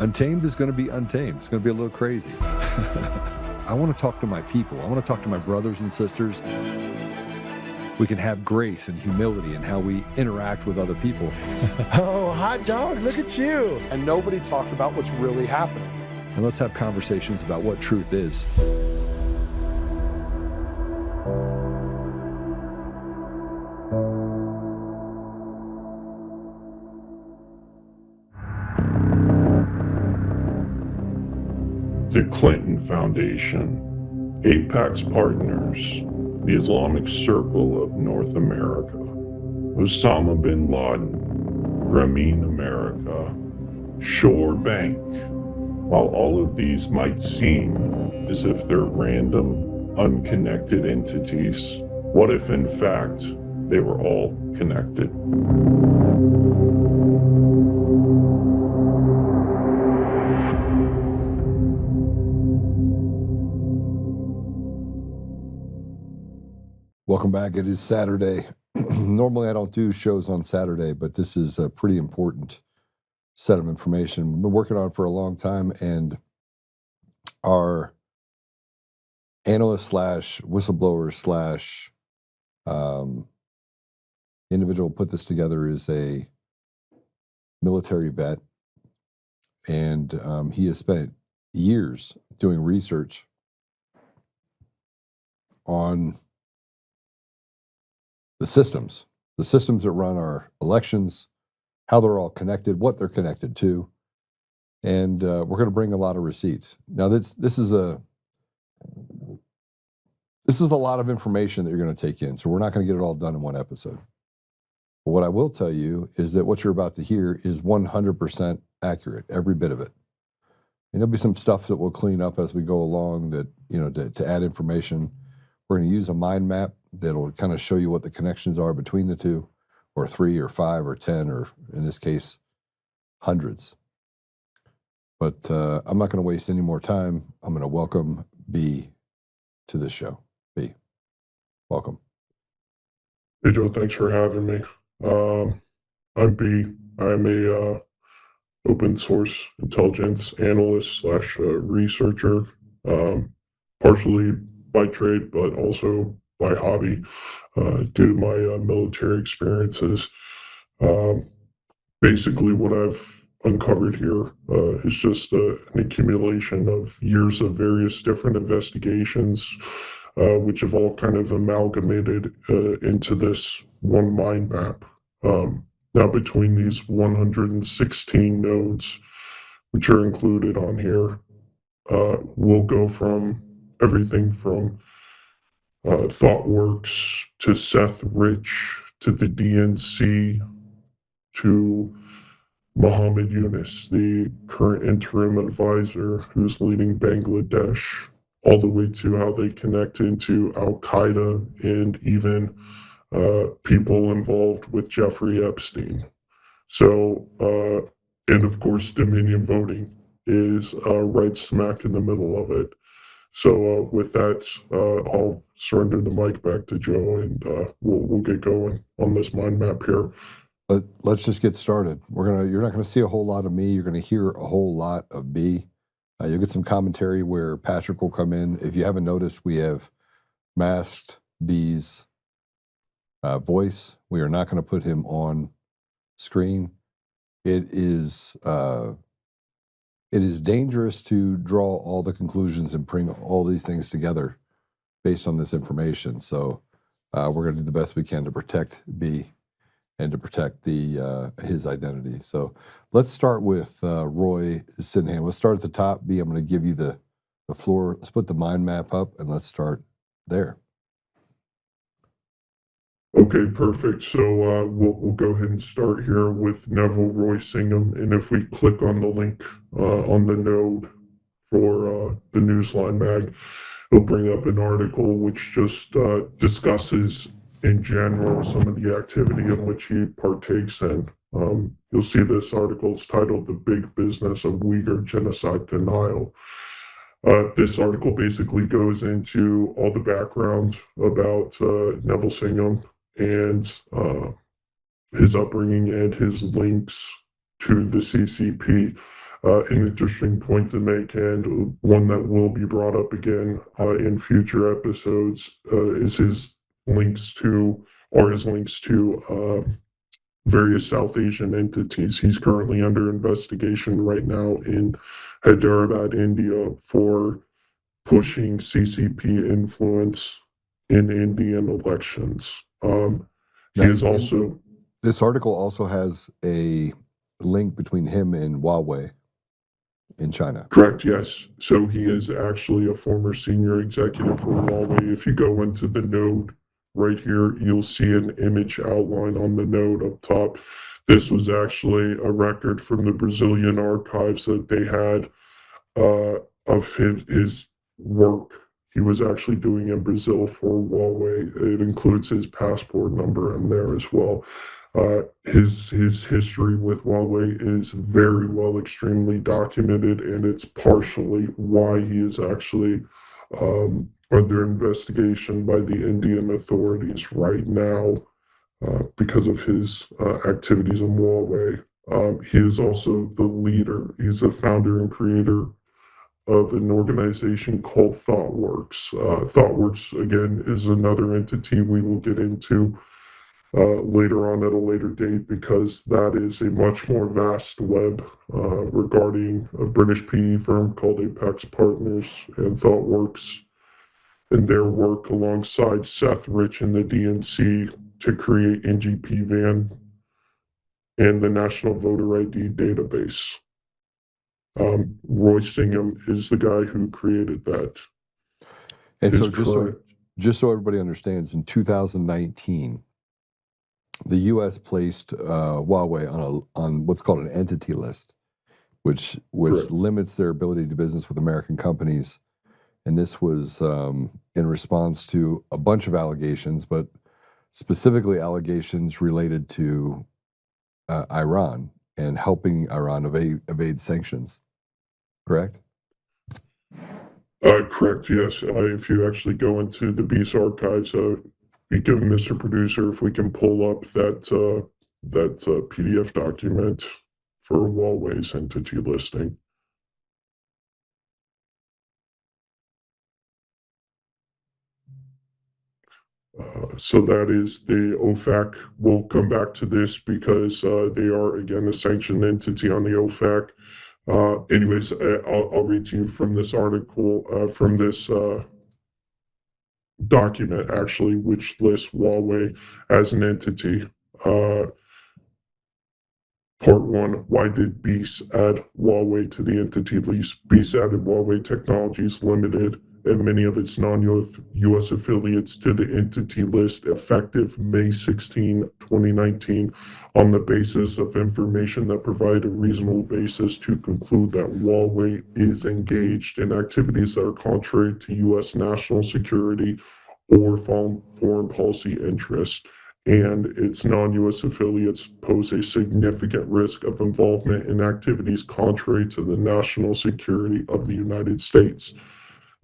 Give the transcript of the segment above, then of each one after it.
Untamed is going to be untamed. It's going to be a little crazy. I want to talk to my people. I want to talk to my brothers and sisters. We can have grace and humility in how we interact with other people. Oh, hot dog, look at you. And nobody talked about what's really happening. And let's have conversations about what truth is. The Clinton Foundation, Apex Partners, the Islamic Circle of North America, Osama bin Laden, Grameen America, Shore Bank. While all of these might seem as if they're random, unconnected entities, what if in fact they were all connected? Welcome back. It is Saturday. Normally I don't do shows on Saturday, but this is a pretty important set of information we've been working on for a long time, and our analyst slash whistleblower slash individual put this together is a military vet, and he has spent years doing research on the systems that run our elections, how they're all connected, what they're connected to, and we're going to bring a lot of receipts. Now, this is a lot of information that you're going to take in, so we're not going to get it all done in one episode. But what I will tell you is that what you're about to hear is 100% accurate, every bit of it. And there'll be some stuff that we'll clean up as we go along that, to add information. We're going to use a mind map that'll kind of show you what the connections are between the two, or 3 or 5 or 10, or in this case, hundreds. But I'm not going to waste any more time. I'm going to welcome B to the show. B, welcome. Hey Joe, thanks for having me. I'm B. I'm a open source intelligence analyst slash researcher, partially by trade, but also by hobby, due to my military experiences. Basically, what I've uncovered here is just an accumulation of years of various different investigations, which have all kind of amalgamated into this one mind map. Now, between these 116 nodes, which are included on here, we'll go from everything from ThoughtWorks to Seth Rich to the DNC to Muhammad Yunus, the current interim advisor who's leading Bangladesh, all the way to how they connect into Al-Qaeda and even people involved with Jeffrey Epstein. So, and of course, Dominion voting is right smack in the middle of it. So with that, I'll surrender the mic back to Joe, and we'll get going on this mind map here. But let's just get started. You're not gonna see a whole lot of me. You're gonna hear a whole lot of B. You'll get some commentary where Patrick will come in. If you haven't noticed, we have masked B's voice. We are not going to put him on screen. It is dangerous to draw all the conclusions and bring all these things together based on this information. So we're going to do the best we can to protect B and to protect his identity. So let's start with Roy Singham. Let's start at the top. B, I'm going to give you the floor. Let's put the mind map up and let's start there. Okay, perfect. So we'll go ahead and start here with Neville Roy Singham. And if we click on the link on the node for the Newsline mag, it'll bring up an article which just discusses in general some of the activity in which he partakes in. You'll see this article is titled "The Big Business of Uyghur Genocide Denial." This article basically goes into all the background about Neville Singham and his upbringing and his links to the CCP. an interesting point to make, and one that will be brought up again in future episodes, is his links to, various South Asian entities. He's currently under investigation right now in Hyderabad, India, for pushing CCP influence in Indian elections. He Now, is also this article also has a link between him and Huawei in China. correct, yes. So he is actually a former senior executive for Huawei. If you go into the node right here, you'll see an image outline on the node up top. This was actually a record from the Brazilian archives that they had of his work he was actually doing in Brazil for Huawei. It includes his passport number in there as well. His history with Huawei is very well, extremely documented, and it's partially why he is actually under investigation by the Indian authorities right now because of his activities in Huawei. He is also the leader. He's the founder and creator of an organization called ThoughtWorks. ThoughtWorks, again, is another entity we will get into later on at a later date, because that is a much more vast web regarding a British PE firm called Apex Partners and ThoughtWorks and their work alongside Seth Rich and the DNC to create NGP Van and the National Voter ID database. Roy Singham is the guy who created that. And so, His just so everybody understands, in 2019, the U.S. placed Huawei on what's called an entity list, which Correct. limits their ability to do business with American companies. And this was in response to a bunch of allegations, but specifically allegations related to Iran and helping Iran evade sanctions. Correct? Correct, yes. If you actually go into the Beast archives, we can, Mr. Producer, if we can pull up that PDF document for Huawei's entity listing. So that is the OFAC. We'll come back to this because they are, again, a sanctioned entity on the OFAC. Anyways, I'll read to you from this article, from this document, actually, which lists Huawei as an entity. Part 1, why did BEAS add Huawei to the entity list? BEAS added Huawei Technologies Limited and many of its non-U.S. affiliates to the entity list effective May 16, 2019, on the basis of information that provided a reasonable basis to conclude that Huawei is engaged in activities that are contrary to U.S. national security or foreign policy interests, and its non-U.S. affiliates pose a significant risk of involvement in activities contrary to the national security of the United States.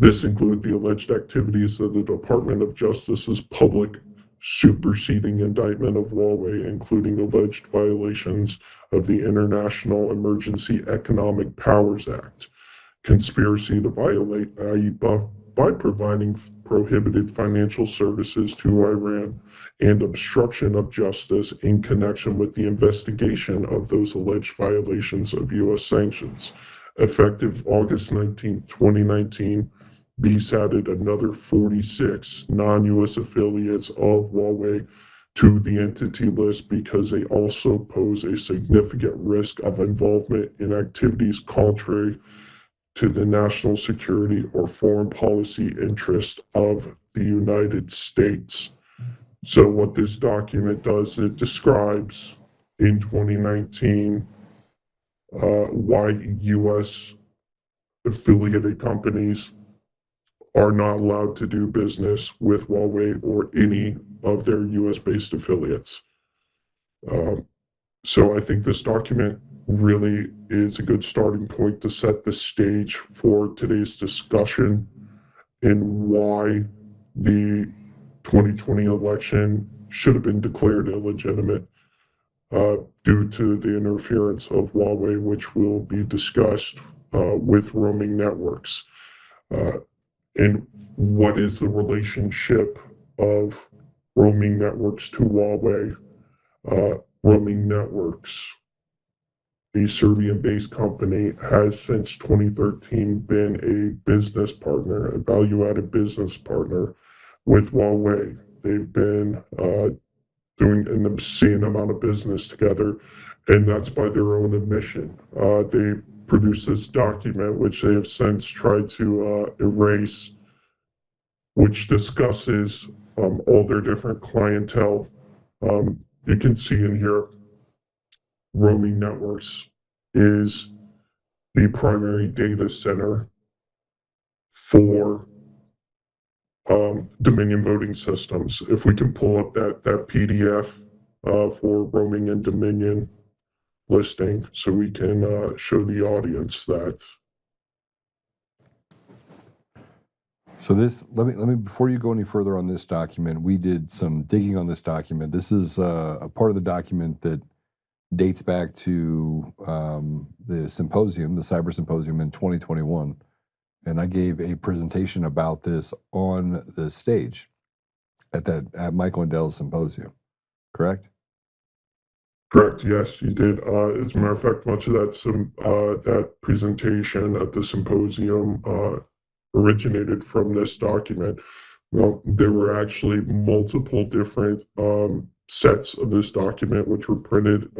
This included the alleged activities of the Department of Justice's public superseding indictment of Huawei, including alleged violations of the International Emergency Economic Powers Act, conspiracy to violate IEPA by providing prohibited financial services to Iran, and obstruction of justice in connection with the investigation of those alleged violations of U.S. sanctions. Effective August 19, 2019, BEAS added another 46 non-U.S. affiliates of Huawei to the entity list because they also pose a significant risk of involvement in activities contrary to the national security or foreign policy interest of the United States. So what this document does, it describes in 2019 why U.S. affiliated companies are not allowed to do business with Huawei or any of their US-based affiliates. So I think this document really is a good starting point to set the stage for today's discussion and why the 2020 election should have been declared illegitimate. due to the interference of Huawei, which will be discussed with roaming networks. And what is the relationship of roaming networks to Huawei? Roaming networks, a Serbian-based company, has since 2013 been a business partner, a value-added business partner with Huawei. They've been doing an obscene amount of business together, and that's by their own admission. They produced this document, which they have since tried to erase, which discusses all their different clientele. You can see in here, roaming networks is the primary data center for Dominion voting systems. If we can pull up that PDF for roaming and Dominion listing, so we can show the audience that. So this, let me before you go any further on this document, we did some digging on this document. This is a part of the document that dates back to the symposium, the cyber symposium in 2021. And I gave a presentation about this on the stage at Michael and Dell's symposium, correct? Correct. Yes, you did. As a matter of fact, much of that presentation at the symposium originated from this document. Well, there were actually multiple different sets of this document, which were printed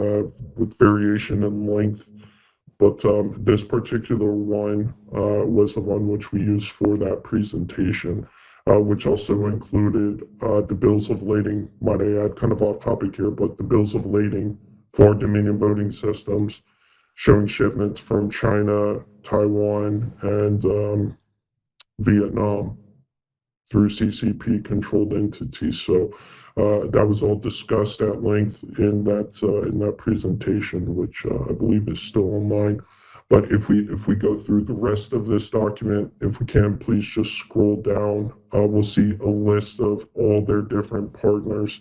with variation in length. But this particular one was the one which we used for that presentation, which also included the bills of lading, might I add, kind of off topic here, but the bills of lading for Dominion voting systems, showing shipments from China, Taiwan, and Vietnam through CCP controlled entities. So that was all discussed at length in that presentation, which I believe is still online. But if we go through the rest of this document, if we can, please just scroll down. We'll see a list of all their different partners,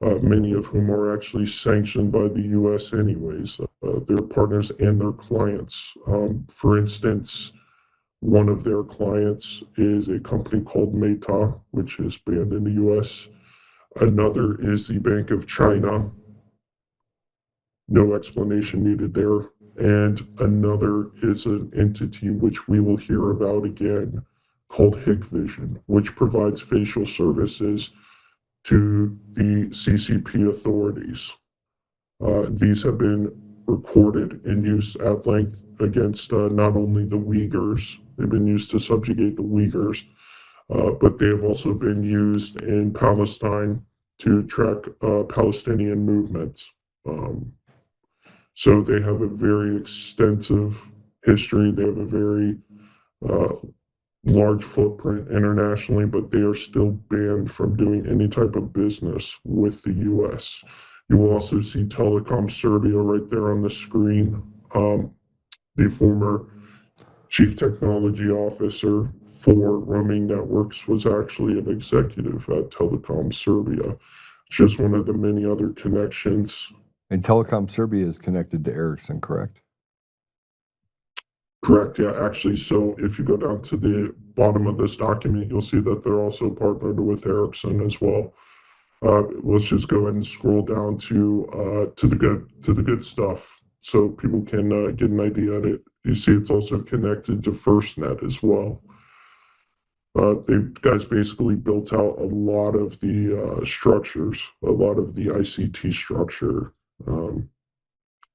many of whom are actually sanctioned by the U.S. anyways. Their partners and their clients. For instance, one of their clients is a company called Meta, which is banned in the U.S. Another is the Bank of China. No explanation needed there. And another is an entity which we will hear about again called Hikvision, which provides facial services to the CCP authorities. These have been recorded and used at length against not only the Uyghurs, they've been used to subjugate the Uyghurs, but they have also been used in Palestine to track Palestinian movements. So they have a very extensive history. They have a very large footprint internationally, but they are still banned from doing any type of business with the U.S. You will also see Telecom Serbia right there on the screen. The former chief technology officer for roaming networks was actually an executive at Telecom Serbia. Just one of the many other connections. And Telecom Serbia is connected to Ericsson, correct? Correct, yeah, actually, so if you go down to the bottom of this document, you'll see that they're also partnered with Ericsson as well. Let's just go ahead and scroll down to the good stuff, so people can get an idea of it. You see, it's also connected to FirstNet as well. They guys basically built out a lot of the structures, a lot of the ICT structure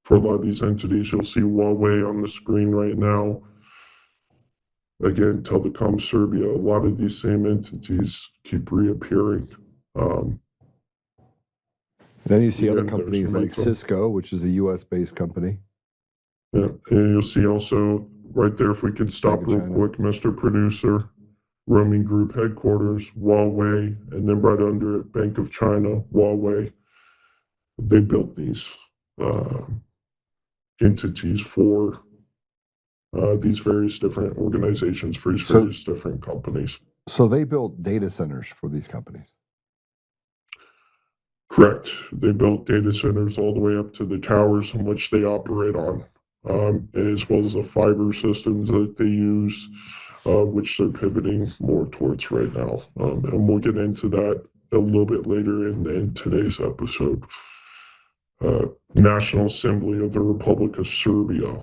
for a lot of these entities. You'll see Huawei on the screen right now. Again, Telecom Serbia, a lot of these same entities keep reappearing. Then you see other again, companies like Meta. Cisco, which is a U.S.-based company. Yeah, and you'll see also right there, if we can stop Bank of real China. quick, Mr. Producer, roaming group headquarters, Huawei, and then right under it, Bank of China, Huawei. They built these entities for these various different organizations, for these various different companies. So they built data centers for these companies. Correct. They built data centers all the way up to the towers in which they operate on, as well as the fiber systems that they use, which they're pivoting more towards right now. And we'll get into that a little bit later in today's episode. National Assembly of the Republic of Serbia,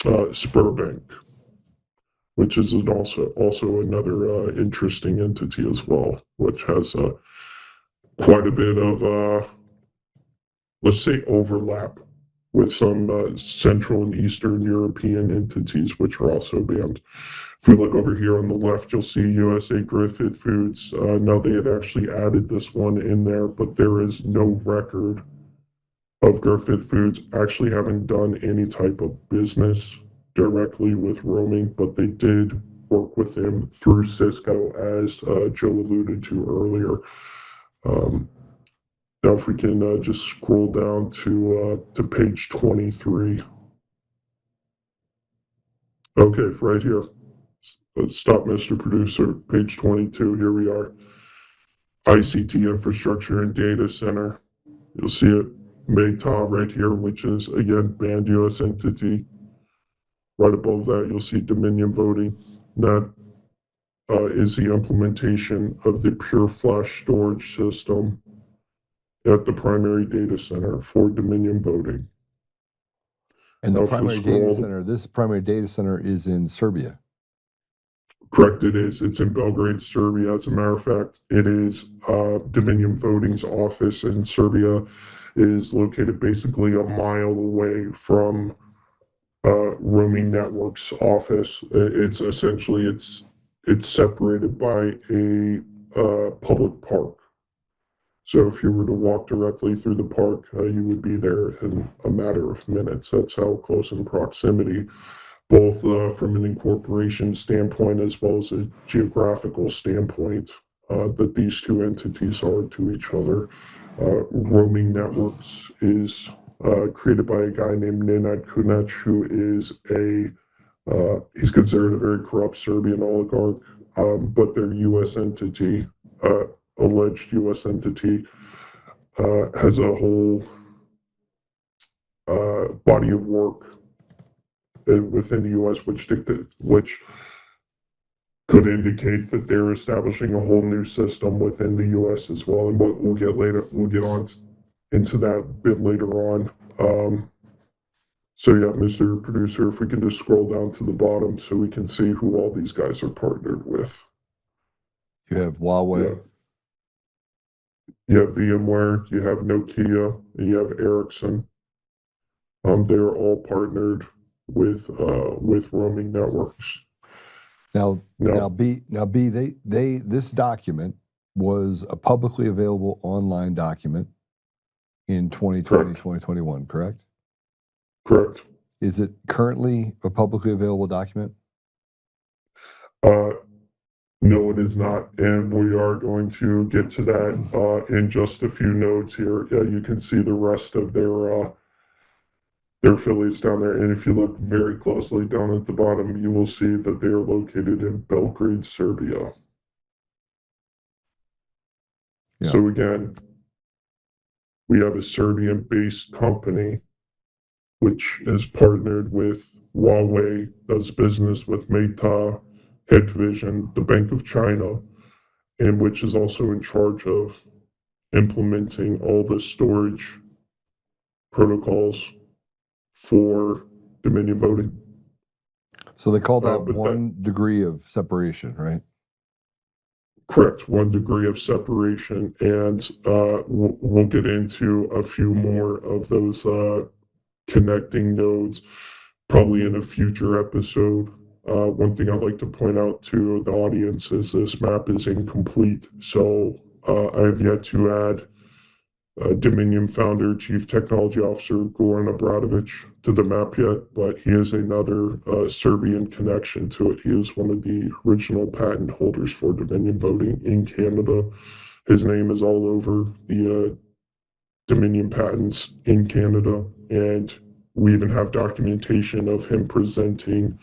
Sberbank, which is also another interesting entity as well, which has quite a bit of let's say overlap with some Central and Eastern European entities, which are also banned. If we look over here on the left, you'll see USA Griffith Foods. Now they had actually added this one in there, but there is no record of Griffith Foods actually having done any type of business directly with roaming, but they did work with them through Cisco, as Joe alluded to earlier. Now, if we can just scroll down to page 23. Okay, right here. Stop, Mr. Producer. Page 22. Here we are. ICT infrastructure and data center. You'll see it. Meta right here, which is again banned U.S. entity. Right above that, you'll see Dominion voting. That is the implementation of the pure flash storage system at the primary data center for Dominion voting. And the Now, if we primary scroll data center, this primary data center is in Serbia. Correct, it is. It's in Belgrade, Serbia. As a matter of fact, it is Dominion Voting's office in Serbia is located basically a mile away from Roaming Network's office. It's essentially it's separated by a public park. So if you were to walk directly through the park, you would be there in a matter of minutes. That's how close in proximity, both from an incorporation standpoint as well as a geographical standpoint, that these two entities are to each other. Roaming Networks is created by a guy named Nenad Kunec, who is he's considered a very corrupt Serbian oligarch, but their U.S. entity, alleged U.S. entity, has a whole body of work within the U.S. which could indicate that they're establishing a whole new system within the U.S. as well, and we'll get on into that a bit later on. So yeah, Mr. Producer, if we can just scroll down to the bottom so we can see who all these guys are partnered with. You have Huawei. Yeah. You have VMware, you have Nokia, and you have Ericsson. They're all partnered with Roaming Networks. Now, B, this document was a publicly available online document in 2020, Correct. 2021, correct? Correct. Is it currently a publicly available document? No, it is not, and we are going to get to that in just a few notes here. You can see the rest of their affiliates down there, and if you look very closely down at the bottom, you will see that they are located in Belgrade, Serbia. Yeah. So again, we have a Serbian-based company which is partnered with Huawei, does business with Meta, Hikvision, the Bank of China, and which is also in charge of implementing all the storage protocols for Dominion voting. So they called out but 1 degree of separation, right? Correct, 1 degree of separation, and we'll get into a few more of those connecting nodes probably in a future episode. One thing I'd like to point out to the audience is this map is incomplete. So I have yet to add Dominion founder, Chief Technology Officer Goran Obradovic to the map yet, but he is another Serbian connection to it. He is one of the original patent holders for Dominion voting in Canada. His name is all over the Dominion patents in Canada, and we even have documentation of him presenting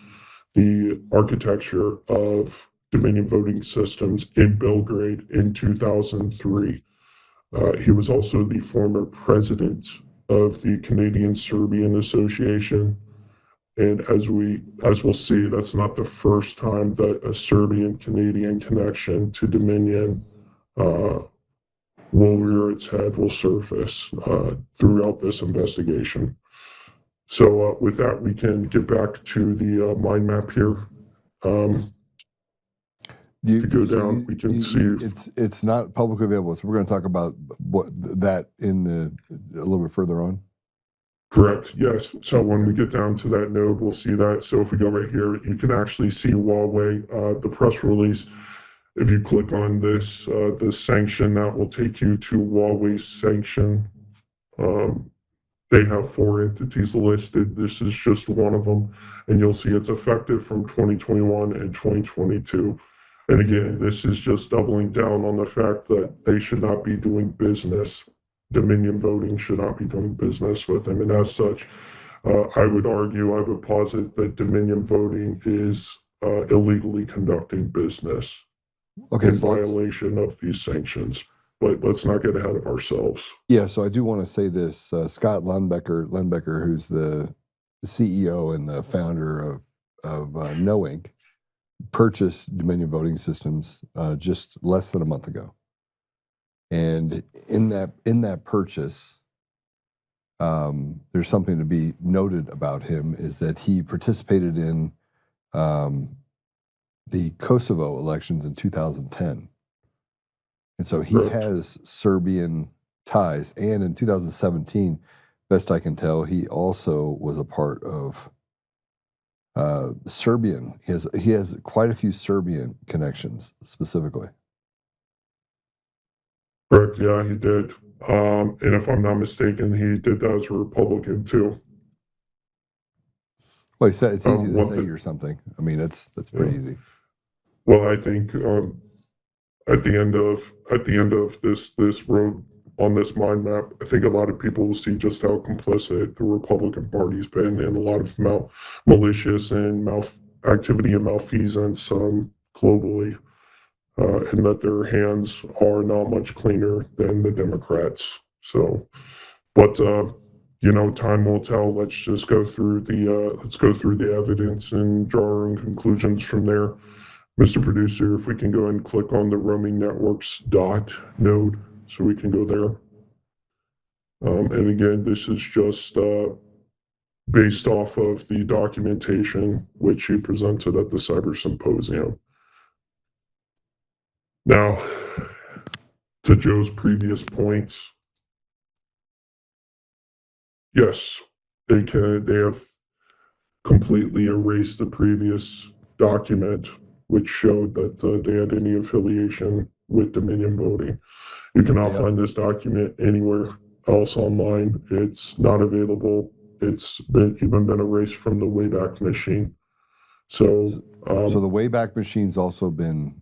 the architecture of Dominion voting systems in Belgrade in 2003. He was also the former president of the Canadian Serbian Association. And as we'll see, that's not the first time that a Serbian Canadian connection to Dominion will rear its head, will surface throughout this investigation. So with that, we can get back to the mind map here. If you go down, we can see it's not publicly available. So we're going to talk about that a little bit further on. Correct. Yes. So when we get down to that node, we'll see that. So if we go right here, you can actually see Huawei, the press release. If you click on this, the sanction, that will take you to Huawei's sanction. They have 4 entities listed. This is just one of them. And you'll see it's effective from 2021 and 2022. And again, this is just doubling down on the fact that they should not be doing business. Dominion Voting should not be doing business with them. And as such, I would posit that Dominion Voting is illegally conducting business in violation of these sanctions. But let's not get ahead of ourselves. Yeah, so I do want to say this. Scott Lundbecker, who's the CEO and the founder of No Inc., purchased Dominion Voting Systems just less than a month ago. And in that purchase, there's something to be noted about him, is that he participated in the Kosovo elections in 2010. And so he has Serbian ties. And in 2017, best I can tell, he also was a part of Serbian. He has quite a few Serbian connections specifically. Correct. Yeah, he did. And if I'm not mistaken, he did that as a Republican too. Well, he said it's easy to say or something. I mean, that's pretty easy. Well, I think at the end of this road on this mind map, I think a lot of people will see just how complicit the Republican Party's been in a lot of malicious and activity and malfeasance globally, and that their hands are not much cleaner than the Democrats. So, but time will tell. Let's just go through the evidence and draw our own conclusions from there. Mr. Producer, if we can go and click on the roaming networks node, so we can go there. And again, this is just based off of the documentation which you presented at the Cyber Symposium. Now, to Joe's previous points, yes, they have completely erased the previous document which showed that they had any affiliation with Dominion Voting. You cannot find this document anywhere else online. It's not available. It's even been erased from the Wayback Machine. So the Wayback Machine's also been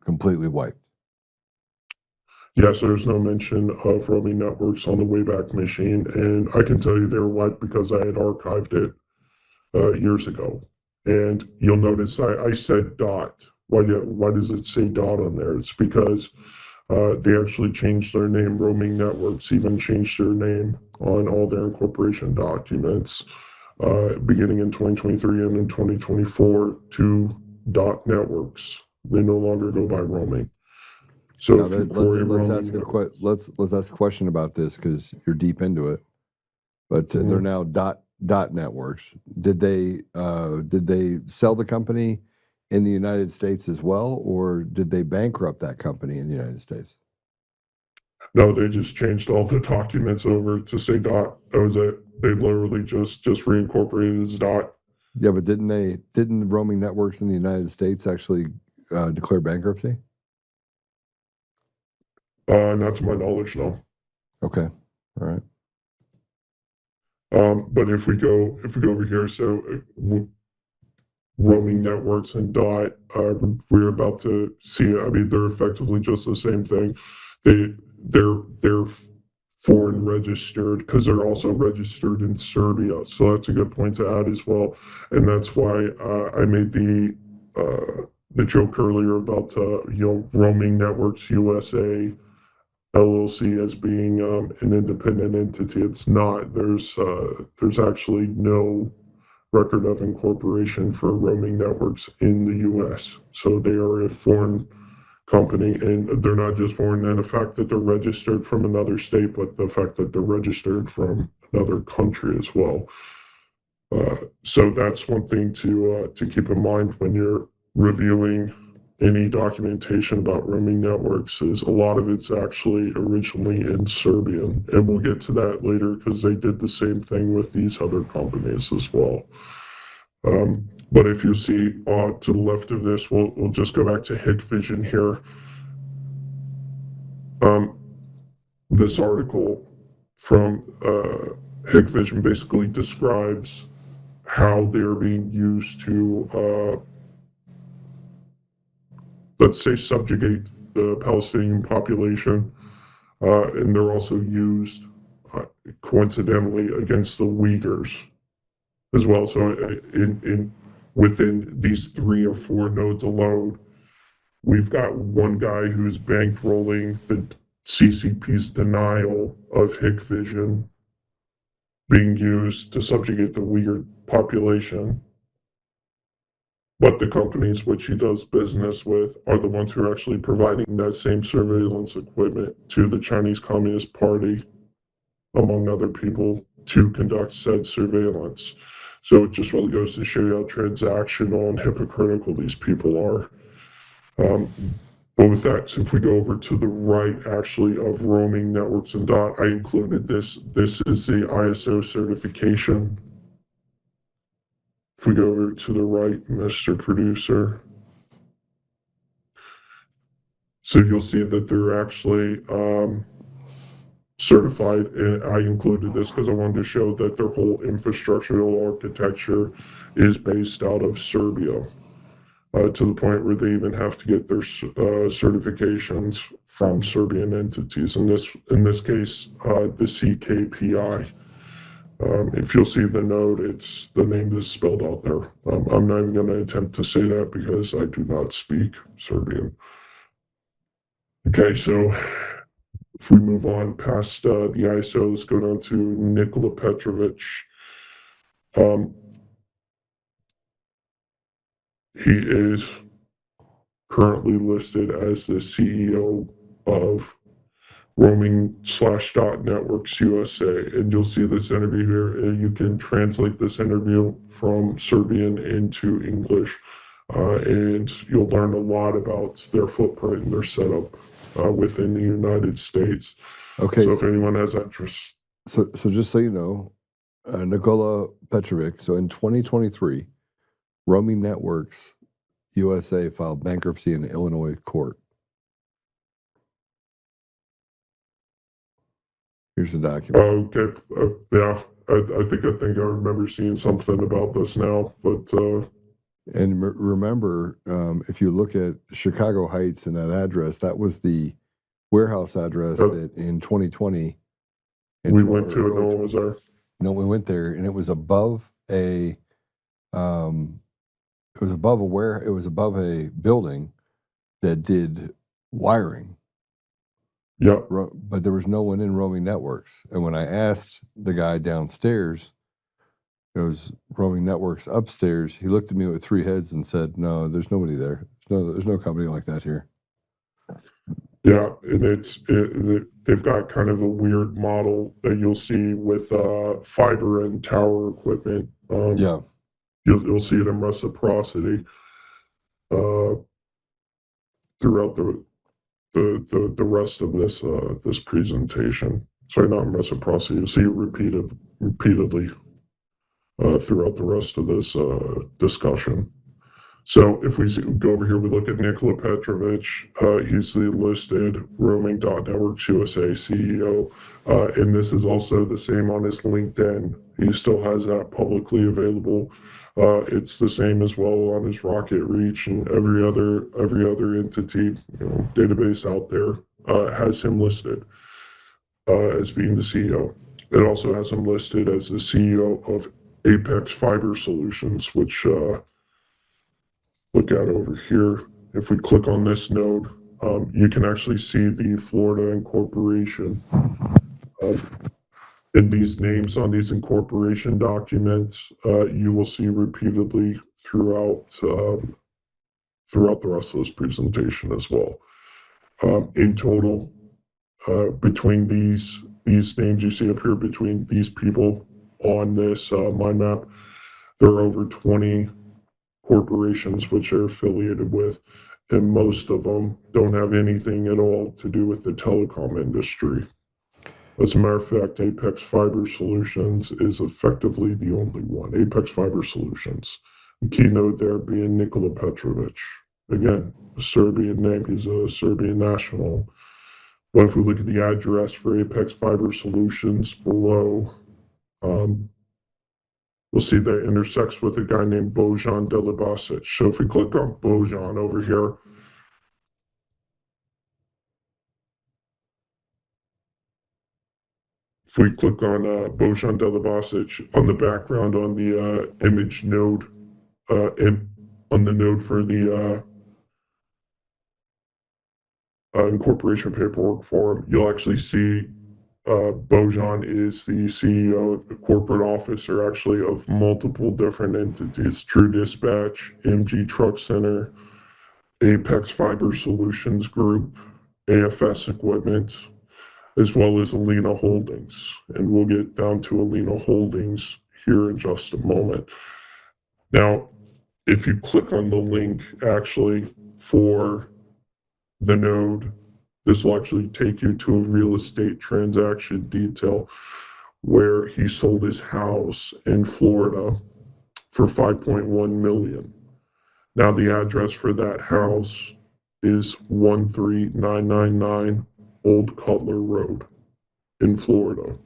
completely wiped. Yes, there's no mention of roaming networks on the Wayback Machine, and I can tell you they were wiped because I had archived it years ago. And you'll notice I said dot. Why does it say dot on there? It's because they actually changed their name. Roaming Networks even changed their name on all their incorporation documents beginning in 2023 and in 2024 to dot networks. They no longer go by roaming. So let's ask a question about this because you're deep into it. But they're now dot networks. Did they sell the company in the United States as well, or did they bankrupt that company in the United States? No, they just changed all the documents over to say dot. That was it. They literally just reincorporated as dot. Yeah, but didn't roaming networks in the United States actually declare bankruptcy? Not to my knowledge, no. Okay, all right. But if we go over here, so roaming networks and dot, we're about to see. I mean, they're effectively just the same thing. They're foreign registered because they're also registered in Serbia. So that's a good point to add as well, and that's why I made the joke earlier about roaming networks USA LLC as being an independent entity. It's not. There's actually no record of incorporation for roaming networks in the U.S. So they are a foreign company, and they're not just foreign in the fact that they're registered from another state, but the fact that they're registered from another country as well. So that's one thing to keep in mind when you're reviewing any documentation about roaming networks. Is a lot of it's actually originally in Serbian, and we'll get to that later because they did the same thing with these other companies as well. But if you see to the left of this, we'll just go back to Hikvision here. This article from Hikvision basically describes how they're being used to, let's say, subjugate the Palestinian population, and they're also used coincidentally against the Uyghurs as well. So within these 3 or 4 nodes alone, we've got one guy who's bankrolling the CCP's denial of Hikvision being used to subjugate the Uyghur population. But the companies which he does business with are the ones who are actually providing that same surveillance equipment to the Chinese Communist Party, among other people, to conduct said surveillance. So it just really goes to show you how transactional and hypocritical these people are. But with that, so if we go over to the right, actually, of roaming networks and dot, I included this. This is the ISO certification. If we go over to the right, Mr. Producer. So you'll see that they're actually certified, and I included this because I wanted to show that their whole infrastructural architecture is based out of Serbia. To the point where they even have to get their certifications from Serbian entities. In this case, the CKPI. If you'll see the node, it's the name that's spelled out there. I'm not even going to attempt to say that because I do not speak Serbian. Okay, so if we move on past the ISO, let's go down to Nikola Petrovic. He is currently listed as the CEO of Roaming/Dot Networks USA. And you'll see this interview here. And you can translate this interview from Serbian into English. And you'll learn a lot about their footprint and their setup within the United States. Okay. So if anyone has interest. So just so you know, Nikola Petrovic, so in 2023, Roaming Networks USA filed bankruptcy in an Illinois court. Here's the document. Okay. Yeah. I think I remember seeing something about this now, but and remember, if you look at Chicago Heights and that address, that was the warehouse address that in 2020 we went to, and no one was there. No, we went there, and it was above a it was above a building that did wiring. Yeah. But there was no one in Roaming Networks. And when I asked the guy downstairs, it was Roaming Networks upstairs, he looked at me with 3 heads and said, "No, there's nobody there. There's no company like that here." Yeah, and they've got kind of a weird model that you'll see with fiber and tower equipment. Yeah. You'll see it in reciprocity throughout the rest of this presentation. Sorry, not in reciprocity. You'll see it repeatedly throughout the rest of this discussion. So if we go over here, we look at Nikola Petrovic. He's the listed Roaming.Networks USA CEO. And this is also the same on his LinkedIn. He still has that publicly available. It's the same as well on his Rocket Reach, and every other entity, database out there has him listed as being the CEO. It also has him listed as the CEO of Apex Fiber Solutions, which look at over here. If we click on this node, you can actually see the Florida incorporation in these names on these incorporation documents. You will see repeatedly throughout the rest of this presentation as well. In total, between these names you see up here, between these people on this mind map, there are over 20 corporations which are affiliated with, and most of them don't have anything at all to do with the telecom industry. As a matter of fact, Apex Fiber Solutions is effectively the only one. Apex Fiber Solutions. The keynote there being Nikola Petrovic. Again, a Serbian name. He's a Serbian national. But if we look at the address for Apex Fiber Solutions below, we'll see that it intersects with a guy named Bojan Delibasic. So if we click on Bojan over here, if we click on Bojan Delibasic on the background on the image node, on the node for the incorporation paperwork form, you'll actually see Bojan is the CEO, the corporate officer actually of multiple different entities: True Dispatch, MG Truck Center, Apex Fiber Solutions Group, AFS Equipment, as well as Alina Holdings. And we'll get down to Alina Holdings here in just a moment. Now, if you click on the link actually for the node, this will actually take you to a real estate transaction detail where he sold his house in Florida for $5.1 million. Now the address for that house is 13999 Old Cutler Road in Florida.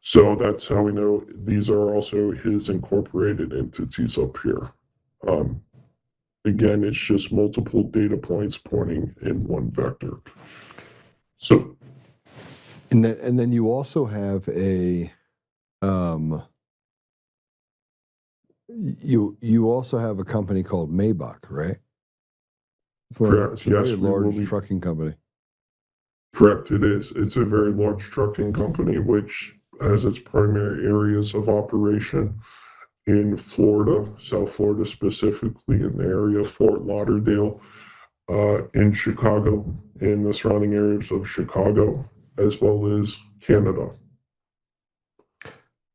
So that's how we know these are also his incorporated entities up here. Again, it's just multiple data points pointing in one vector. So, and then you also have a you also have a company called Maybach, right? correct. It's a Yes, very large trucking company. Correct. It is. It's a very large trucking company which has its primary areas of operation in Florida, South Florida specifically, in the area of Fort Lauderdale, in Chicago, in the surrounding areas of Chicago, as well as Canada.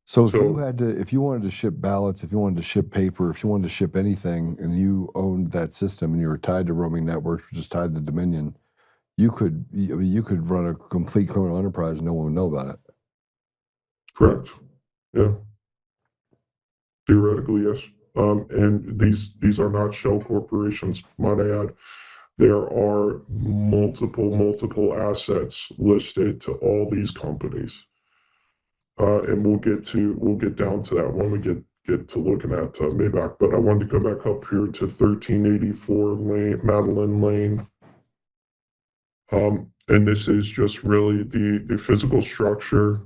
So if you wanted to ship ballots, if you wanted to ship paper, if you wanted to ship anything, and you owned that system and you were tied to roaming networks, which is tied to Dominion, you could run a complete criminal enterprise and no one would know about it. Correct. Yeah. Theoretically, yes. And these are not shell corporations, might I add. There are multiple assets listed to all these companies, and we'll get down to that when we get to looking at Maybach. But I wanted to go back up here to 1384 Madeline Lane, and this is just really the physical structure,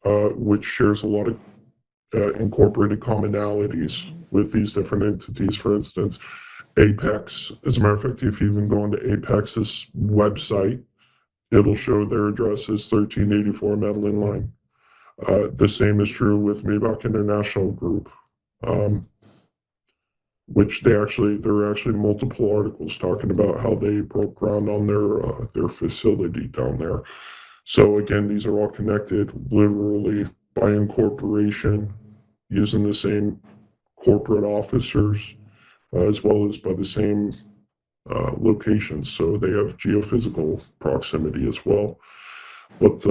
which shares a lot of incorporated commonalities with these different entities. For instance, Apex, as a matter of fact, if you even go onto Apex's website, it'll show their address is 1384 Madeline Line. The same is true with Maybach International Group, which there are actually multiple articles talking about how they broke ground on their facility down there. So again, these are all connected literally by incorporation, using the same corporate officers, as well as by the same locations. So they have geophysical proximity as well. But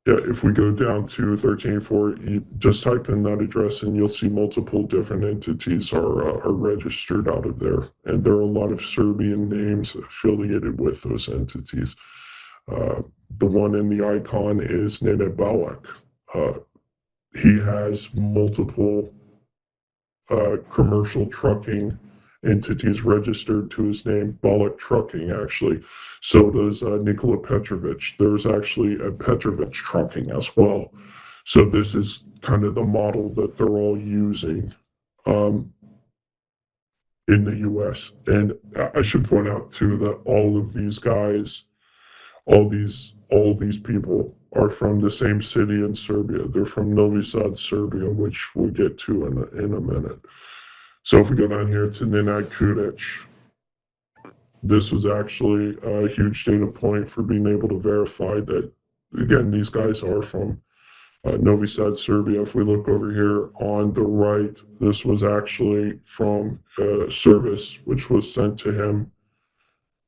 yeah, if we go down to 1384, you just type in that address and you'll see multiple different entities are registered out of there. And there are a lot of Serbian names affiliated with those entities. The one in the icon is Nene Balak. He has multiple commercial trucking entities registered to his name, Balak Trucking, actually. So does Nikola Petrovic. There's actually a Petrovic Trucking as well. So this is kind of the model that they're all using. in the U.S. And I should point out too that all of these guys, all these people are from the same city in Serbia. They're from Novi Sad, Serbia, which we'll get to in a minute. So if we go down here to Nenad Kudic, this was actually a huge data point for being able to verify that, again, these guys are from Novi Sad, Serbia. If we look over here on the right, this was actually from a service which was sent to him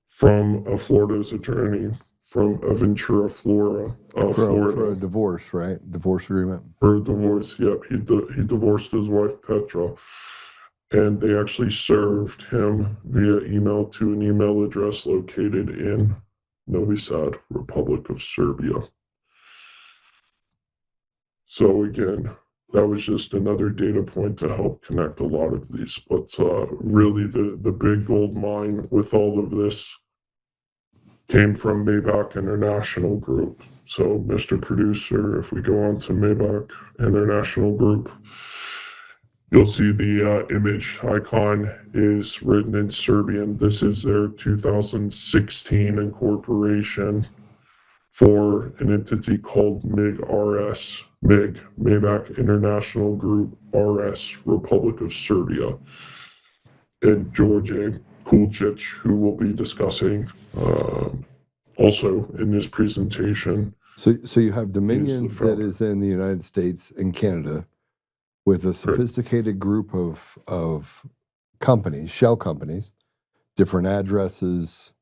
from Florida's attorney from Ventura, Florida. For a divorce, right? Divorce agreement. For a divorce, yep. He divorced his wife, Petra. And they actually served him via email to an email address located in Novi Sad, Republic of Serbia. So again, that was just another data point to help connect a lot of these. But really, the big gold mine with all of this came from Maybach International Group. So, Mr. Producer, if we go on to Maybach International Group, you'll see the image icon is written in Serbian. This is their 2016 incorporation for an entity called MIG-RS, Maybach International Group RS, Republic of Serbia. And George Kulcic, who we'll be discussing also in this presentation. So you have Dominion that is in the United States and Canada with a sophisticated group of companies, shell companies, different addresses.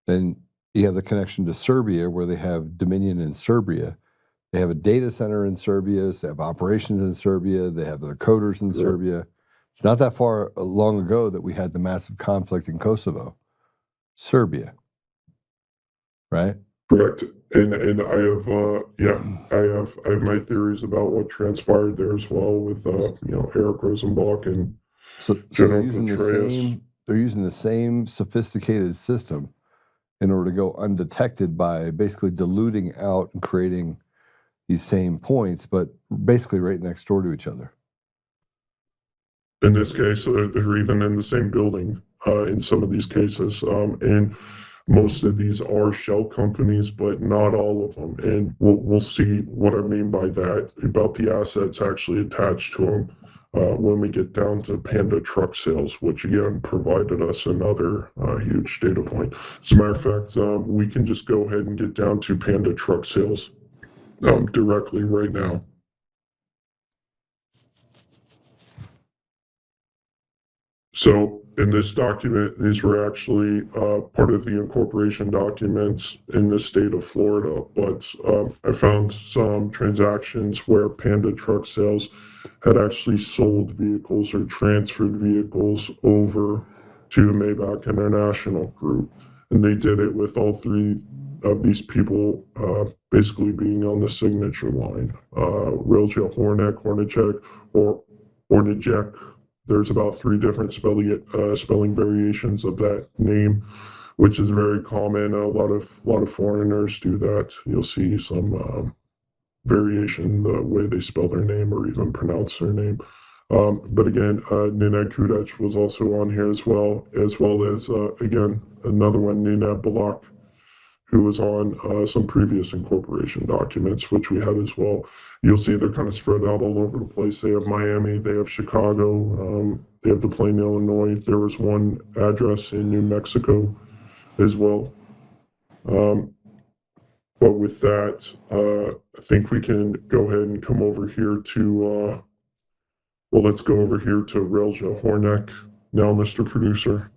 Then you have the connection to Serbia where they have Dominion in Serbia. They have a data center in Serbia. They have operations in Serbia. They have their coders in Serbia. It's not that far long ago that we had the massive conflict in Kosovo. Serbia. Right? Correct. And I have I have my theories about what transpired there as well with Eric Rosenbach and so General they're using the same sophisticated system in order to go undetected by basically diluting out and creating these same points, but basically right next door to each other. In this case, they're even in the same building in some of these cases. And most of these are shell companies, but not all of them. And we'll see what I mean by that, about the assets actually attached to them when we get down to Panda truck sales, which again provided us another huge data point. As a matter of fact, we can just go ahead and get down to Panda truck sales directly right now. So in this document, these were actually part of the incorporation documents in the state of Florida, but I found some transactions where Panda Truck Sales had actually sold vehicles or transferred vehicles over to Maybach International Group. And they did it with all three of these people basically being on the signature line. Rilja, Hornacek, or Hornacek. There's about 3 different spelling variations of that name, which is very common. A lot of foreigners do that. You'll see some variation in the way they spell their name or even pronounce their name. But again, Nenad Kudic was also on here as well as again, another one, Nenad Balak, who was on some previous incorporation documents, which we had as well. You'll see they're kind of spread out all over the place. They have Miami, they have Chicago, they have DePlain, Illinois. There was one address in New Mexico as well. But with that, I think we can go ahead and come over here to, let's go over here to Relja Hornek now, Mr. Producer.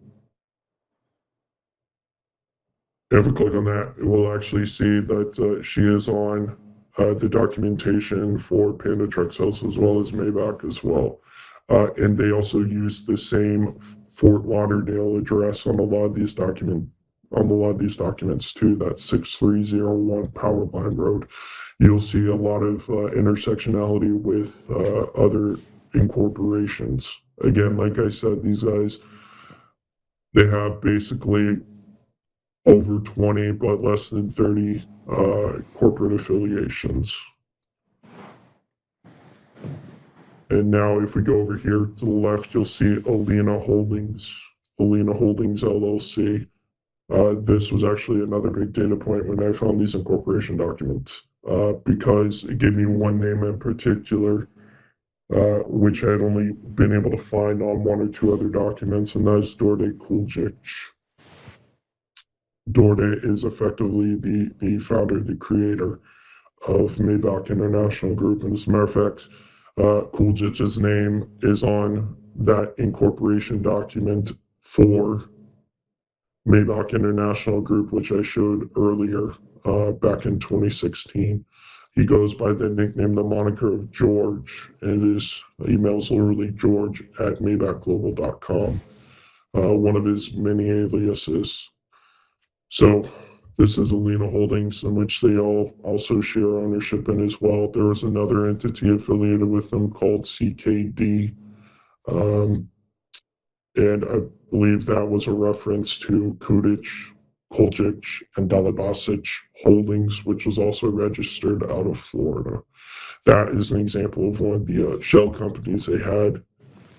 If we click on that, we'll actually see that she is on the documentation for Panda Truck Sales as well as Maybach as well. And they also use the same Fort Lauderdale address on a lot of these documents too. That's 6301 Power Line Road. You'll see a lot of intersectionality with other incorporations. Again, like I said, these guys, they have basically over 20, but less than 30 corporate affiliations. And now if we go over here to the left, you'll see Alina Holdings LLC. This was actually another big data point when I found these incorporation documents, because it gave me one name in particular, which I had only been able to find on one or two other documents, and that is Dorde Kuljic. Dorde is effectively the founder, the creator of Maybach International Group. And as a matter of fact, Kuljic's name is on that incorporation document for Maybach International Group, which I showed earlier back in 2016. He goes by the nickname, the moniker of George, and his email is literally george@maybachglobal.com, one of his many aliases. So this is Alina Holdings, in which they all also share ownership in as well. There was another entity affiliated with them called CKD, and I believe that was a reference to Kudic, Kuljic, and Dalibasic Holdings, which was also registered out of Florida. That is an example of one of the shell companies they had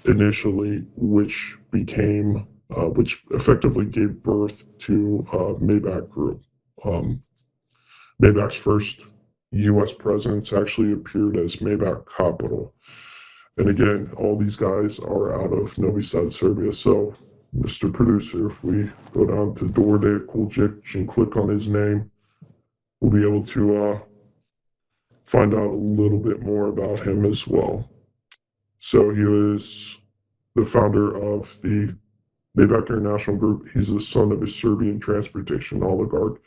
initially, which became which effectively gave birth to Maybach Group. Maybach's first U.S. presence actually appeared as Maybach Capital. And again, all these guys are out of Novi Sad, Serbia. So, Mr. Producer, if we go down to Dorde Kuljic and click on his name, we'll be able to find out a little bit more about him as well. So he was the founder of the Maybach International Group. He's the son of a Serbian transportation oligarch.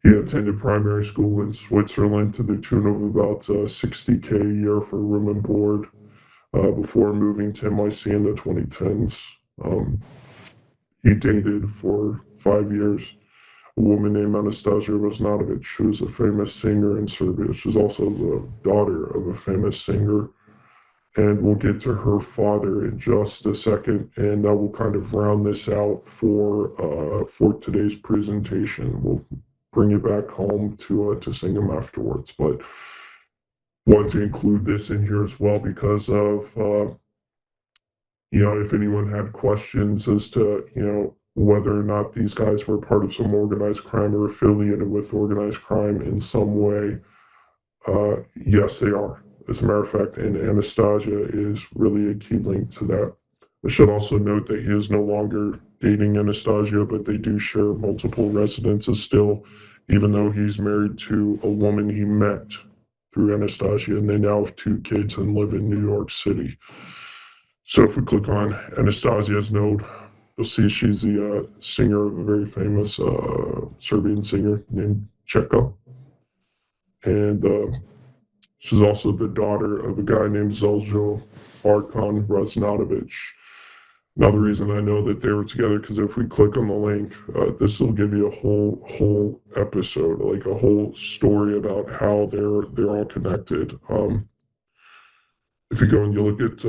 He attended primary school in Switzerland to the tune of about $60K a year for room and board before moving to NYC in the 2010s. He dated for 5 years a woman named Anastasia Raznatovic, who is a famous singer in Serbia. She's also the daughter of a famous singer. And we'll get to her father in just a second, and I will kind of round this out for today's presentation. We'll bring you back home to Singham afterwards, but want to include this in here as well because of if anyone had questions as to whether or not these guys were part of some organized crime or affiliated with organized crime in some way. Yes, they are. As a matter of fact, and Anastasia is really a key link to that. I should also note that he is no longer dating Anastasia, but they do share multiple residences still, even though he's married to a woman he met through Anastasia, and they now have 2 kids and live in New York City. So if we click on Anastasia's node, you'll see she's the singer of a very famous Serbian singer named Cheka. And she's also the daughter of a guy named Zeljo Arkan Raznatovic. Now, the reason I know that they were together, because if we click on the link, this will give you a whole episode, like a whole story about how they're all connected. If you go and you look at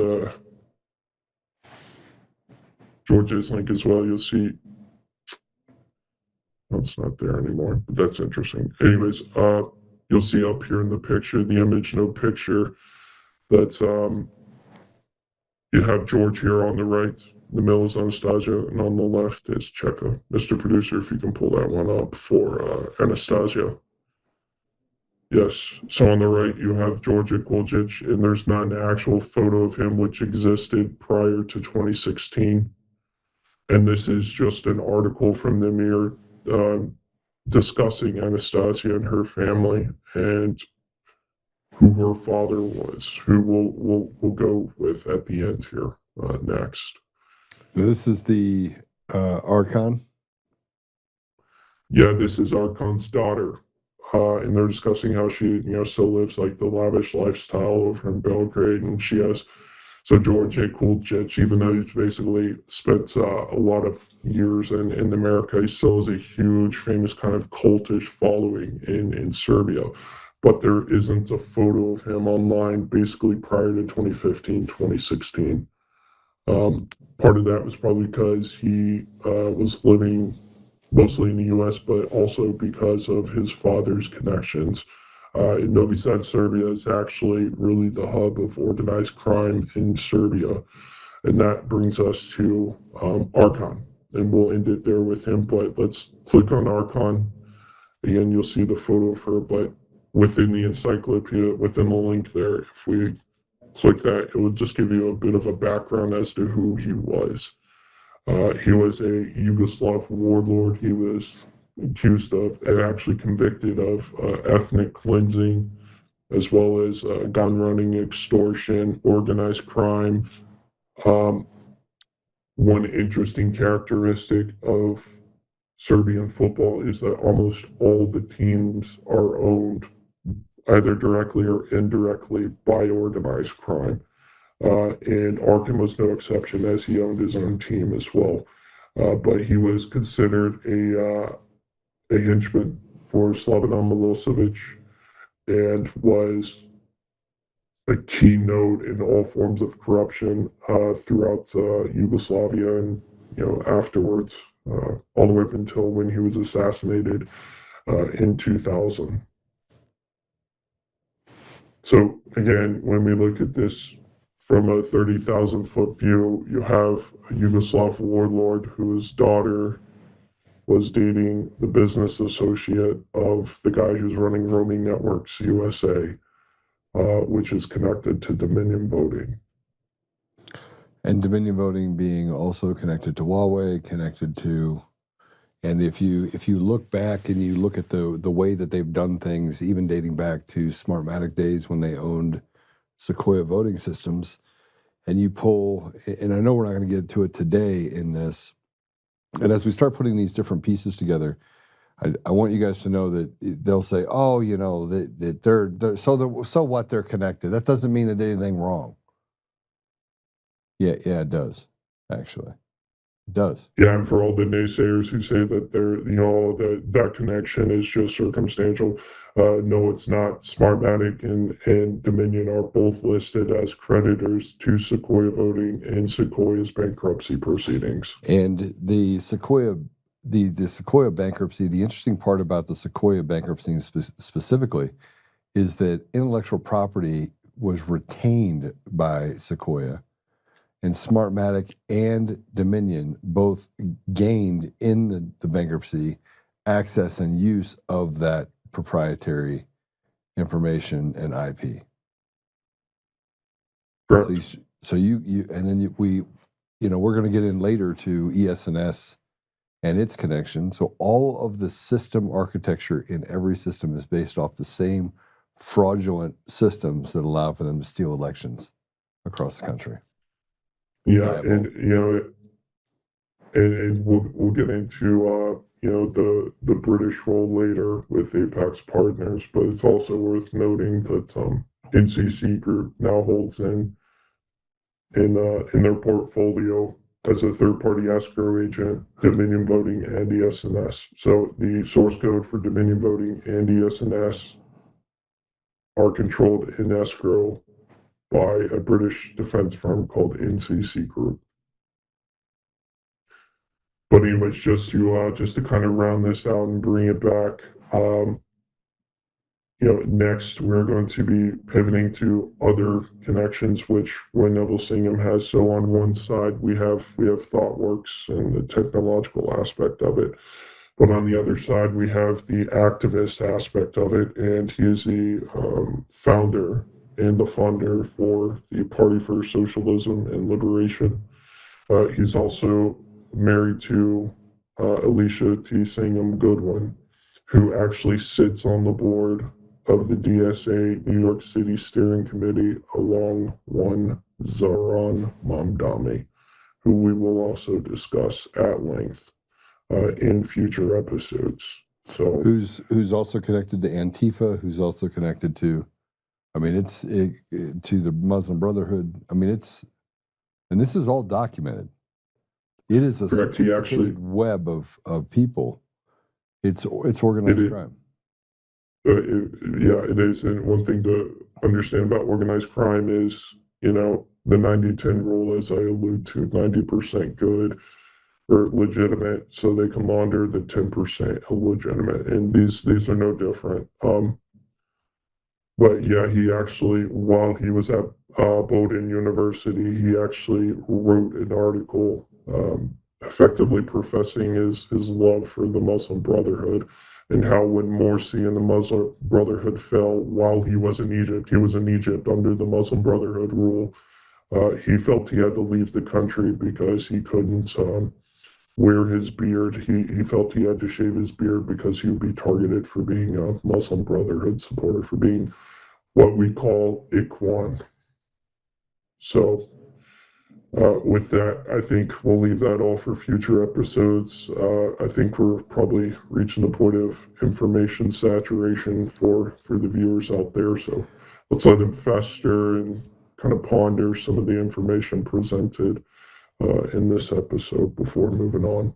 George's link as well, you'll see. Oh, it's not there anymore, but that's interesting. Anyways, you'll see up here in the picture, the image node picture, that's you have George here on the right. The middle is Anastasia, and on the left is Cheka. Mr. Producer, if you can pull that one up for Anastasia. Yes, so on the right you have George Kuljic, and there's not an actual photo of him which existed prior to 2016. And this is just an article from the Mirror discussing Anastasia and her family and who her father was, who we'll go with at the end here next. This is the Archon. Yeah, this is Archon's daughter, and they're discussing how she, still lives like the lavish lifestyle over in Belgrade, and she has. So George Kuljic, even though he's basically spent a lot of years in America, he still has a huge, famous kind of cultish following in Serbia. But there isn't a photo of him online basically prior to 2015, 2016. Part of that was probably because he was living mostly in the U.S., but also because of his father's connections. Novi Sad, Serbia is actually really the hub of organized crime in Serbia. And that brings us to Archon. And we'll end it there with him. But let's click on Archon. Again, you'll see the photo of her, but within the encyclopedia, within the link there, if we click that, it will just give you a bit of a background as to who he was. He was a Yugoslav warlord. He was accused of and actually convicted of ethnic cleansing, as well as gun running, extortion, organized crime. Um, One interesting characteristic of Serbian football is that almost all the teams are owned either directly or indirectly by organized crime. And Arkin was no exception, as he owned his own team as well. But he was considered a henchman for Slobodan Milosevic and was a keynote in all forms of corruption throughout Yugoslavia and afterwards, all the way up until when he was assassinated in 2000. So again, when we look at this from a 30,000-foot view, you have a Yugoslav warlord whose daughter was dating the business associate of the guy who's running Roaming Networks USA, which is connected to Dominion voting. And Dominion voting being also connected to Huawei, connected to, and if you look back and you look at the way that they've done things, even dating back to Smartmatic days when they owned Sequoia voting systems, and you pull, and I know we're not going to get to it today in this, and as we start putting these different pieces together, I want you guys to know that they'll say, oh, that they're so what, they're connected. That doesn't mean they did anything wrong. Yeah, it does, actually. It does. Yeah, and for all the naysayers who say that that connection is just circumstantial, no, it's not. Smartmatic and Dominion are both listed as creditors to Sequoia voting and Sequoia's bankruptcy proceedings. And the Sequoia bankruptcy, the interesting part about the Sequoia bankruptcy specifically is that intellectual property was retained by Sequoia, and Smartmatic and Dominion both gained in the bankruptcy access and use of that proprietary information and IP. Correct. So you and then we're going to get in later to ES&S and its connection. So all of the system architecture in every system is based off the same fraudulent systems that allow for them to steal elections across the country. Yeah, and we'll get into the British role later with Apex Partners, but it's also worth noting that NCC Group now holds in their portfolio as a third-party escrow agent, Dominion Voting and ES&S. So the source code for Dominion Voting and ES&S are controlled in escrow by a British defense firm called NCC Group. But anyways, just to kind of round this out and bring it back, next we're going to be pivoting to other connections, which Neville Singham has. So on one side we have ThoughtWorks and the technological aspect of it, but on the other side we have the activist aspect of it, and he is the founder and the funder for the Party for Socialism and Liberation. He's also married to Alicia T. Singham Goodwin, who actually sits on the board of the DSA New York City Steering Committee along one Zoran Mamdani, who we will also discuss at length in future episodes. So who's also connected to Antifa, who's also connected to, to the Muslim Brotherhood. And this is all documented. It is a sophisticated web of people. It's organized crime. It is. And one thing to understand about organized crime is, the 90-10 rule, as I allude to, 90% good or legitimate, so they come under the 10% illegitimate. And these are no different. But yeah, he actually, while he was at Bowdoin University, he actually wrote an article effectively professing his love for the Muslim Brotherhood and how when Morsi and the Muslim Brotherhood fell while he was in Egypt under the Muslim Brotherhood rule. He felt he had to leave the country because he couldn't wear his beard. He felt he had to shave his beard because he would be targeted for being a Muslim Brotherhood supporter, for being what we call Ikhwan. So, with that, I think we'll leave that all for future episodes. I think we're probably reaching the point of information saturation for the viewers out there. So, let's let them fester and kind of ponder some of the information presented in this episode before moving on.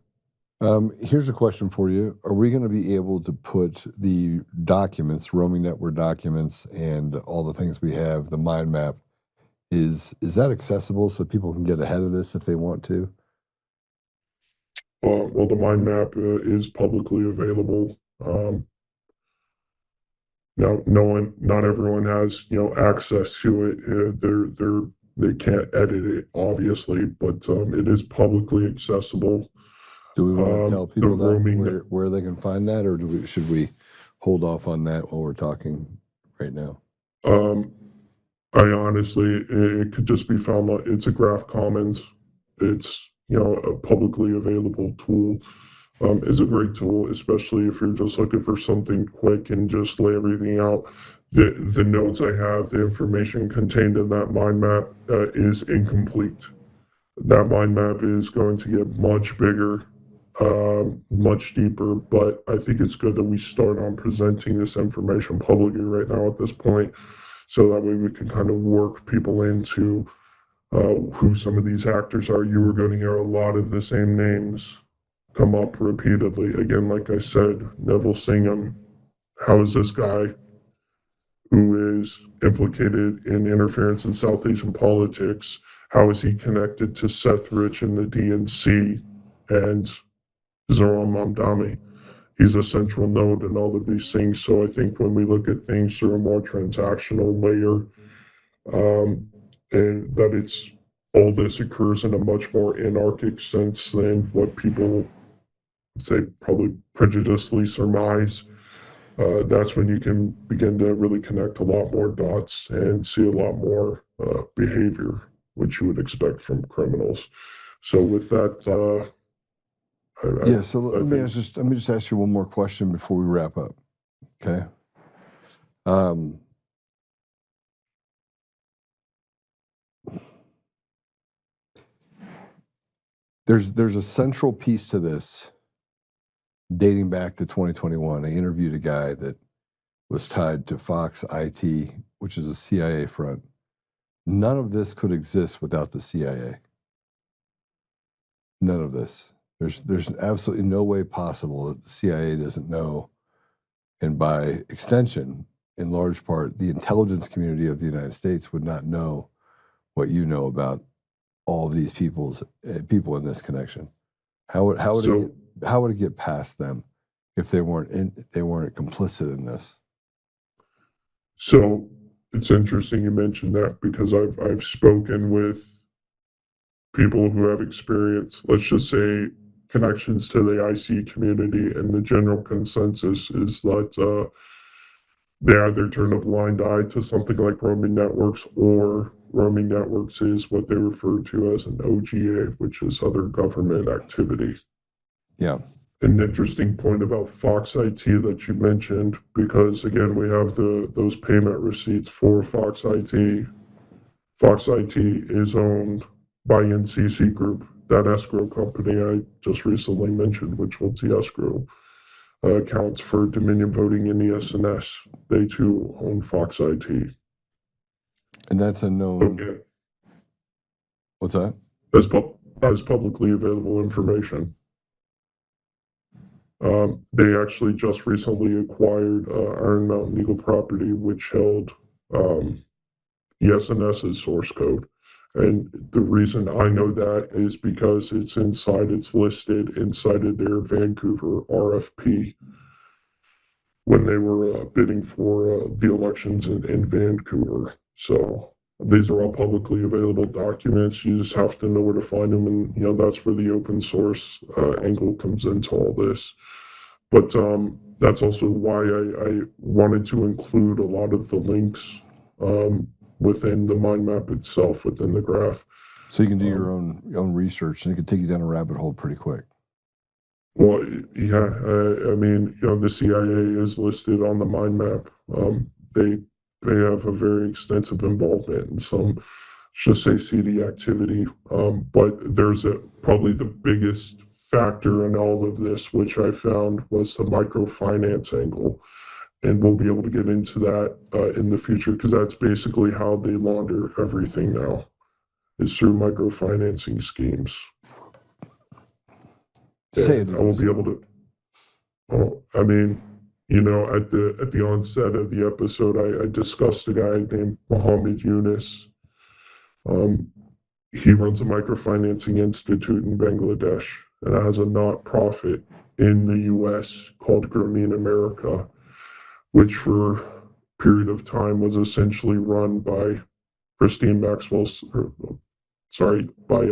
Here's a question for you. Are we going to be able to put the documents, roaming network documents, and all the things we have, the mind map, is that accessible so people can get ahead of this if they want to? Well, the mind map is publicly available. Now, not everyone has access to it. They can't edit it, obviously, but it is publicly accessible. Do we want to tell The people that roaming, where they can find that, or should we hold off on that while we're talking right now? um, I honestly, it could just be found on, it's a Graph Commons. It's, a publicly available tool. It's a great tool, especially if you're just looking for something quick and just lay everything out. The notes I have, the information contained in that mind map is incomplete. That mind map is going to get much bigger, much deeper, but I think it's good that we start on presenting this information publicly right now at this point, so that way we can kind of work people into who some of these actors are. You were going to hear a lot of the same names come up repeatedly. Again, like I said, Neville Singham. How is this guy who is implicated in interference in South Asian politics? How is he connected to Seth Rich and the DNC and Zoran Mamdani? He's a central node in all of these things. So I think when we look at things through a more transactional layer, and that it's all this occurs in a much more anarchic sense than what people say probably prejudiciously surmise, that's when you can begin to really connect a lot more dots and see a lot more behavior, which you would expect from criminals. So with that, Yeah. So I let me think just ask you one more question before we wrap up. Okay. There's a central piece to this dating back to 2021. I interviewed a guy that was tied to Fox IT, which is a CIA front. None of this could exist without the CIA. None of this. There's absolutely no way possible that the CIA doesn't know, and by extension, in large part, the intelligence community of the United States would not know what you know about all of these people in this connection. How would it get past them if they weren't complicit in this? so. It's interesting you mentioned that because I've spoken with people who have experience, let's just say connections to the IC community, and the general consensus is that they either turn a blind eye to something like roaming networks, or roaming networks is what they refer to as an OGA, which is other government activity. Yeah. An interesting point about Fox IT that you mentioned, because again, we have those payment receipts for Fox IT. Fox IT is owned by NCC Group, that escrow company I just recently mentioned, which holds the escrow accounts for Dominion Voting and ES&S. They too own Fox IT. And that's a known. Okay. What's that? As publicly available information. They actually just recently acquired Iron Mountain Eagle property, which held ES&S's source code. And the reason I know that is because it's listed inside of their Vancouver RFP. when they were bidding for the elections in Vancouver. So these are all publicly available documents. You just have to know where to find them, and that's where the open source angle comes into all this. But that's also why I wanted to include a lot of the links within the mind map itself, within the graph. So you can do your own research, and it can take you down a rabbit hole pretty quick. Well, yeah, I mean, the CIA is listed on the mind map. They have a very extensive involvement in some, just say, CD activity. But there's probably the biggest factor in all of this, which I found was the microfinance angle, and we'll be able to get into that in the future because that's basically how they launder everything now, is through microfinancing schemes. Say And it I will isn't be so. able to. Oh, I mean, at the onset of the episode, I discussed a guy named Mohammed Yunus. Um, he runs a microfinancing institute in Bangladesh and has a not-profit in the U.S. called Grameen America, which for a period of time was essentially run by Christine Maxwell's, by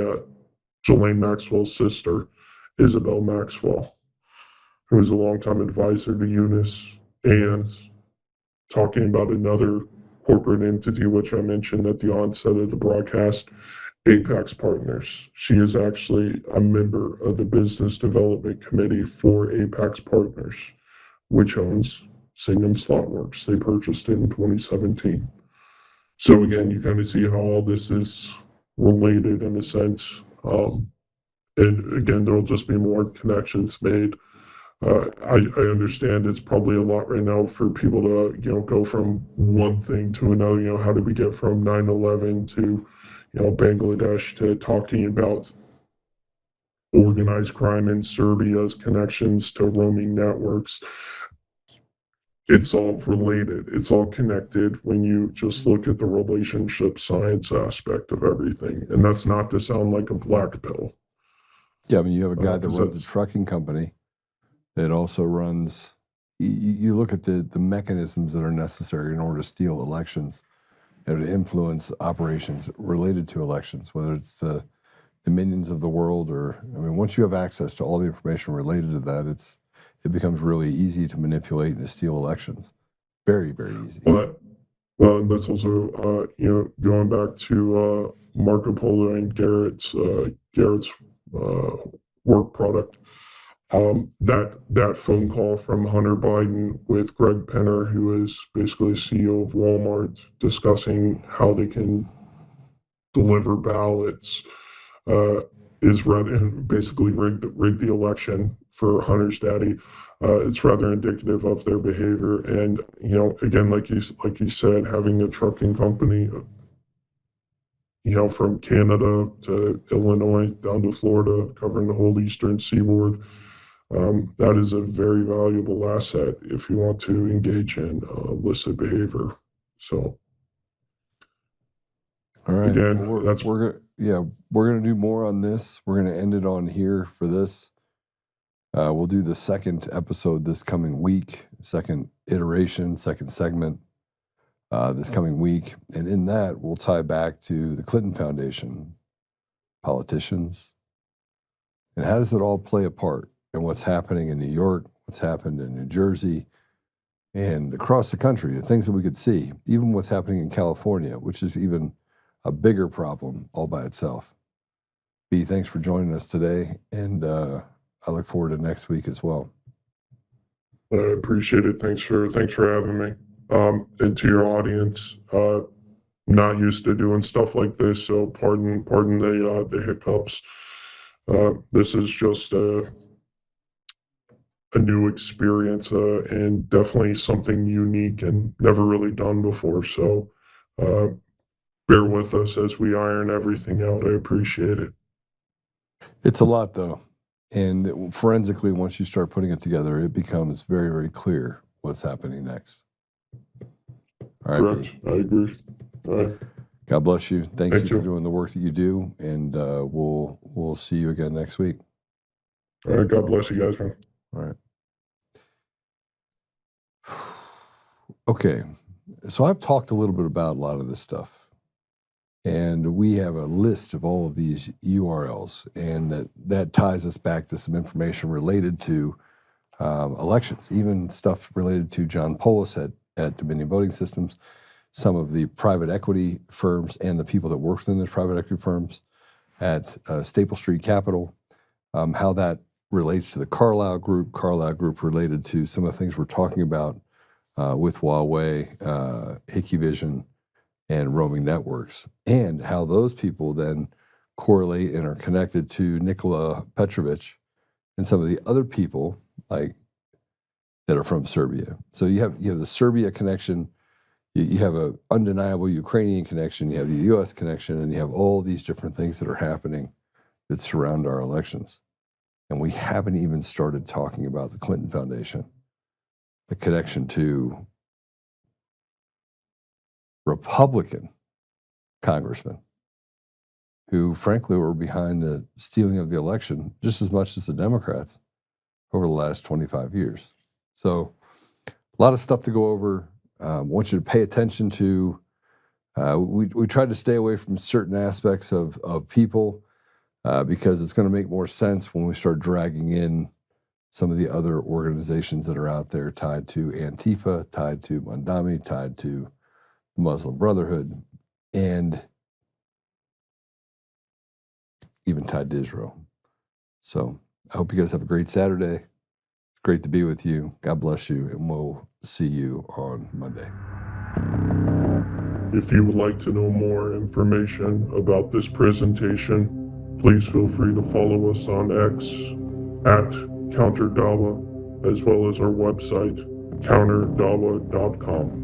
Ghislaine Maxwell's sister, Isabel Maxwell, who was a longtime advisor to Eunice, and talking about another corporate entity, which I mentioned at the onset of the broadcast, Apex Partners. She is actually a member of the business development committee for Apex Partners, which owns Singham Slot Works. They purchased it in 2017. So again, you kind of see how all this is related in a sense. And again, there will just be more connections made. I understand it's probably a lot right now for people to, go from one thing to another. How did we get from 9/11 to, Bangladesh to talking about organized crime in Serbia's connections to roaming networks? It's all related. It's all connected when you just look at the relationship science aspect of everything. And that's not to sound like a black pill. Yeah, I mean, you have a guy that 'cause runs a that's- trucking company that also runs. You look at the mechanisms that are necessary in order to steal elections and to influence operations related to elections, whether it's the minions of the world or, I mean, once you have access to all the information related to that, it becomes really easy to manipulate and to steal elections. Very, very easy. Well, and that's also, going back to Marco Polo and Garrett's work product. That phone call from Hunter Biden with Greg Penner, who is basically CEO of Walmart, discussing how they can deliver ballots, is rather basically rig the election for Hunter's daddy. It's rather indicative of their behavior, and again, like you said, having a trucking company, from Canada to Illinois down to Florida, covering the whole eastern seaboard. That is a very valuable asset if you want to engage in illicit behavior. So, All right. again, Well, we're gonna do more on this. We're gonna end it on here for this. We'll do the second episode this coming week, second iteration, second segment this coming week, and in that we'll tie back to the Clinton Foundation, politicians, and how does it all play a part in what's happening in New York, what's happened in New Jersey, and across the country, the things that we could see, even what's happening in California, which is even a bigger problem all by itself. B, thanks for joining us today, and I look forward to next week as well. I appreciate it. Thanks for having me. And to your audience, not used to doing stuff like this, so pardon the hiccups. This is just a new experience, and definitely something unique and never really done before. So bear with us as we iron everything out. I appreciate it. It's a lot, though. And forensically, once you start putting it together, it becomes very, very clear what's happening next. All right, Correct. B. I agree. All right. God bless you. Thank you you. for doing the work that you do, and we'll see you again next week. All right. God bless you guys, man. All right. Okay, so I've talked a little bit about a lot of this stuff, and we have a list of all of these URLs, and that ties us back to some information related to elections, even stuff related to John Polis at Dominion Voting Systems, some of the private equity firms and the people that work within those private equity firms at Staple Street Capital, how that relates to the Carlyle Group related to some of the things we're talking about with Huawei, Hickey Vision, and roaming networks, and how those people then correlate and are connected to Nikola Petrovich and some of the other people like that are from Serbia. So you have the Serbia connection, you have an undeniable Ukrainian connection, you have the U.S. connection, and you have all these different things that are happening that surround our elections. And we haven't even started talking about the Clinton Foundation, the connection to Republican congressmen who, frankly, were behind the stealing of the election just as much as the Democrats over the last 25 years. So a lot of stuff to go over. I want you to pay attention to, we tried to stay away from certain aspects of people because it's going to make more sense when we start dragging in some of the other organizations that are out there tied to Antifa, tied to Mandami, tied to the Muslim Brotherhood, and even tied to Israel. So I hope you guys have a great Saturday. It's great to be with you. God bless you, and we'll see you on Monday. If you would like to know more information about this presentation, please feel free to follow us on X at CounterDawa, as well as our website, counterdawa.com.